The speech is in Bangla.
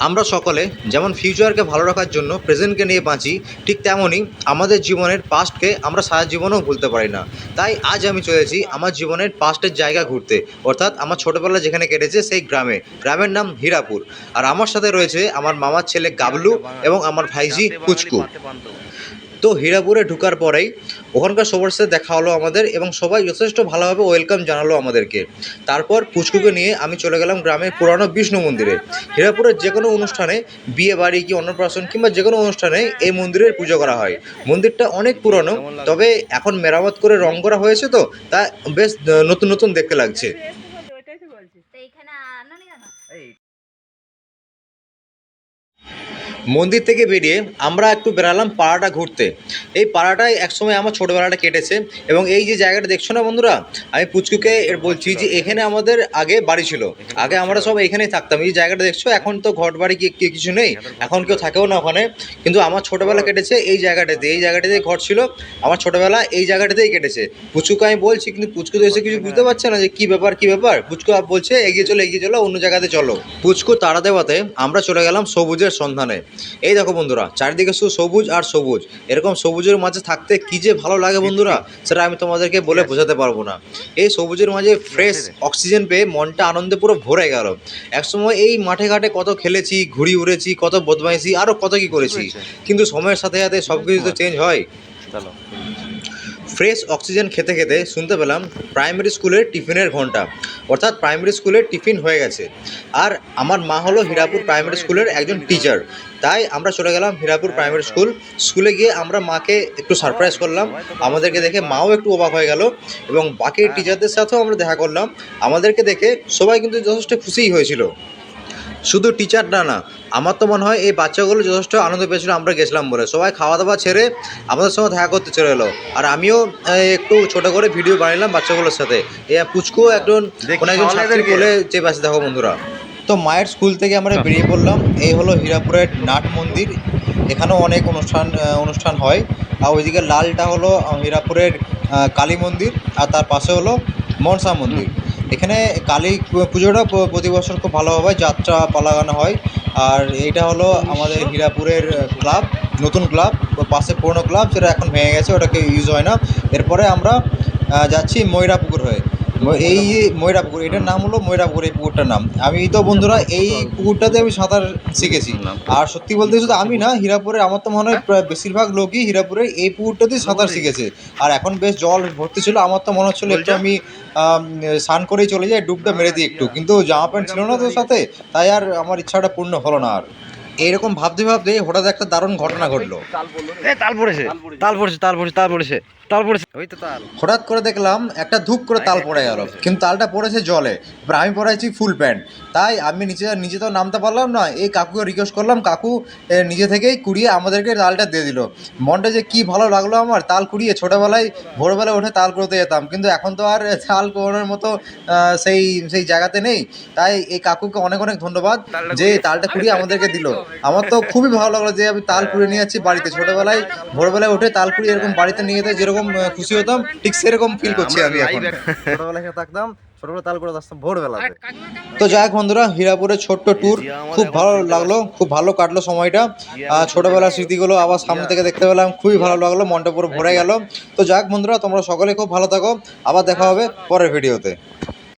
আমরা সকলে যেমন ফিউচারকে ভালো রাখার জন্য প্রেজেন্টকে নিয়ে বাঁচি, ঠিক তেমনই আমাদের জীবনের পাস্টকে আমরা সারা জীবনেও ভুলতে পারি না। তাই আজ আমি চলেছি আমার জীবনের পাস্টের জায়গা ঘুরতে, অর্থাৎ আমার ছোটোবেলা যেখানে কেটেছে সেই গ্রামের নাম হীরাপুর। আর আমার সাথে রয়েছে আমার মামার ছেলে গাবলু এবং আমার ভাইজি পুচকু। তো হীরাপুরে ঢোকার পরেই ওখানকার সবার সাথে দেখা হলো আমাদের, এবং সবাই যথেষ্ট ভালোভাবে ওয়েলকাম জানালো আমাদেরকে। তারপর পুচকুকে নিয়ে আমি চলে গেলাম গ্রামের পুরানো বিষ্ণু মন্দিরে। হীরাপুরের যে কোনো অনুষ্ঠানে, বিয়ে বাড়ি কি অন্নপ্রাশন কিংবা যে কোনো অনুষ্ঠানে এই মন্দিরের পুজো করা হয়। মন্দিরটা অনেক পুরনো, তবে এখন মেরামত করে রং করা হয়েছে, তো তা বেশ নতুন নতুন দেখতে লাগছে। মন্দির থেকে বেরিয়ে আমরা একটু বেরালাম পাড়াটা ঘুরতে। এই পাড়াটায় একসময় আমার ছোটোবেলাটা কেটেছে, এবং এই যে জায়গাটা দেখছো না বন্ধুরা, আমি পুচকুকে বলছি যে এখানে আমাদের আগে বাড়ি ছিল। আগে আমরা সব এখানেই থাকতাম। এই জায়গাটা দেখছো, এখন তো ঘর বাড়ি কিছু নেই, এখন কেউ থাকেও না ওখানে। কিন্তু আমার ছোটোবেলা কেটেছে এই জায়গাটাতেই ঘর ছিল। আমার ছোটোবেলা এই জায়গাটাতেই কেটেছে। পুচকুকে আমি বলছি, কিন্তু পুচকু তো এসে কিছু বুঝতে পারছে না যে কী ব্যাপার। পুচকু বলছে এগিয়ে চলো অন্য জায়গাতে চলো। পুচকু তাড়া দেওয়াতে আমরা চলে গেলাম সবুজের সন্ধানে। এই দেখো বন্ধুরা, চারিদিকে শুধু সবুজ আর সবুজ। এরকম সবুজের মাঝে থাকতে কী যে ভালো লাগে বন্ধুরা, সেটা আমি তোমাদেরকে বলে বোঝাতে পারবো না। এই সবুজের মাঝে ফ্রেশ অক্সিজেন পেয়ে মনটা আনন্দে পুরো ভরে গেল। একসময় এই মাঠে ঘাটে কত খেলেছি, ঘুড়ি উড়েছি, কত বদমাইশি, আরও কত কী করেছি, কিন্তু সময়ের সাথে সাথে সব কিছু তো চেঞ্জ হয়। ফ্রেশ অক্সিজেন খেতে খেতে শুনতে পেলাম প্রাইমারি স্কুলের টিফিনের ঘন্টা, অর্থাৎ প্রাইমারি স্কুলের টিফিন হয়ে গেছে। আর আমার মা হলো হীরাপুর প্রাইমারি স্কুলের একজন টিচার। তাই আমরা চলে গেলাম হীরাপুর প্রাইমারি স্কুলে গিয়ে আমরা মাকে একটু সারপ্রাইজ করলাম। আমাদেরকে দেখে মাও একটু অবাক হয়ে গেল, এবং বাকি টিচারদের সাথেও আমরা দেখা করলাম। আমাদেরকে দেখে সবাই কিন্তু যথেষ্ট খুশিই হয়েছিল। শুধু টিচাররা না, আমার তো মনে হয় এই বাচ্চাগুলো যথেষ্ট আনন্দ পেয়েছিল আমরা গেছিলাম বলে। সবাই খাওয়া দাওয়া ছেড়ে আমাদের সঙ্গে দেখা করতে চলে এলো। আর আমিও একটু ছোটো করে ভিডিও বানালাম বাচ্চাগুলোর সাথে। পুচকুও একজন ছাত্রী বলে চেপে আছে, দেখো বন্ধুরা। তো মায়ের স্কুল থেকে আমরা বেরিয়ে পড়লাম। এই হলো হীরাপুরের নাট মন্দির। এখানেও অনেক অনুষ্ঠান হয়। আর ওইদিকে লালটা হলো হীরাপুরের কালী মন্দির, আর তার পাশে হলো মনসা মন্দির। এখানে কালী পুজোটা প্রতি বছর খুব ভালোভাবে যাত্রা পালা গানো হয়। আর এইটা হলো আমাদের হীরাপুরের ক্লাব, নতুন ক্লাব। পাশে পুরনো ক্লাব, যেটা এখন ভেঙে গেছে, ওটাকে ইউজ হয় না। এরপরে আমরা যাচ্ছি ময়রাপুকুর হয়ে। এই ময়রাপুকুর, এটার নাম হলো ময়রাপুকুর, এই পুকুরটার নাম। আমি তো বন্ধুরা এই পুকুরটাতে আমি সাঁতার শিখেছি। আর সত্যি বলতে শুধু আমি না, হীরাপুরের আমার তো মনে হয় প্রায় বেশিরভাগ লোকই হীরাপুরের এই পুকুরটাতেই সাঁতার শিখেছে। আর এখন বেশ জল ভর্তি ছিল, আমার তো মনে হচ্ছিলো একটু আমি স্নান করেই চলে যাই, ডুবটা মেরে দিই একটু, কিন্তু জামা প্যান্ট ছিল না তোর সাথে, তাই আর আমার ইচ্ছাটা পূর্ণ হলো না। আর এইরকম ভাবতে ভাবতে হঠাৎ একটা দারুণ ঘটনা ঘটলো। হঠাৎ করে দেখলাম একটা ধূপ করে তাল পড়ে গেল, কিন্তু তালটা পড়েছে জলে। এবার আমি পড়েছি ফুল প্যান্ট, তাই আমি নিজে তো নামতে পারলাম না। এই কাকুকে রিকোয়েস্ট করলাম, কাকু নিজে থেকেই কুড়িয়ে আমাদেরকে তালটা দিয়ে দিল। মনটা যে কি ভালো লাগলো আমার, তাল কুড়িয়ে। ছোটোবেলায় ভোরবেলায় উঠে তাল কুড়োতে যেতাম, কিন্তু এখন তো আর তাল কুড়োনোর মতো সেই জায়গাতে নেই। তাই এই কাকুকে অনেক অনেক ধন্যবাদ যে তালটা কুড়িয়ে আমাদেরকে দিল। আমার তো খুবই ভালো লাগলো যে আমি তাল কুড়িয়ে নিয়ে যাচ্ছি বাড়িতে। ছোটোবেলায় ভোরবেলায় উঠে তাল কুড়িয়ে এরকম বাড়িতে নিয়ে যেতে যেরকম খুশি হতাম, ঠিক সেরকম ফিল করছি আমি এখন। ছোটোবেলায় থাকতাম, ছোটোবেলা তাল করে আসতাম ভোরবেলাতে। তো যাই হোক বন্ধুরা, হীরাপুরের ছোট্ট ট্যুর খুব ভালো লাগলো, খুব ভালো কাটলো সময়টা। ছোটোবেলার স্মৃতিগুলো আবার সামনে থেকে দেখতে পেলাম, খুবই ভালো লাগলো, মনটা পুরো ভরে গেল। তো যাক বন্ধুরা, তোমরা সকলে খুব ভালো থাকো, আবার দেখা হবে পরের ভিডিওতে।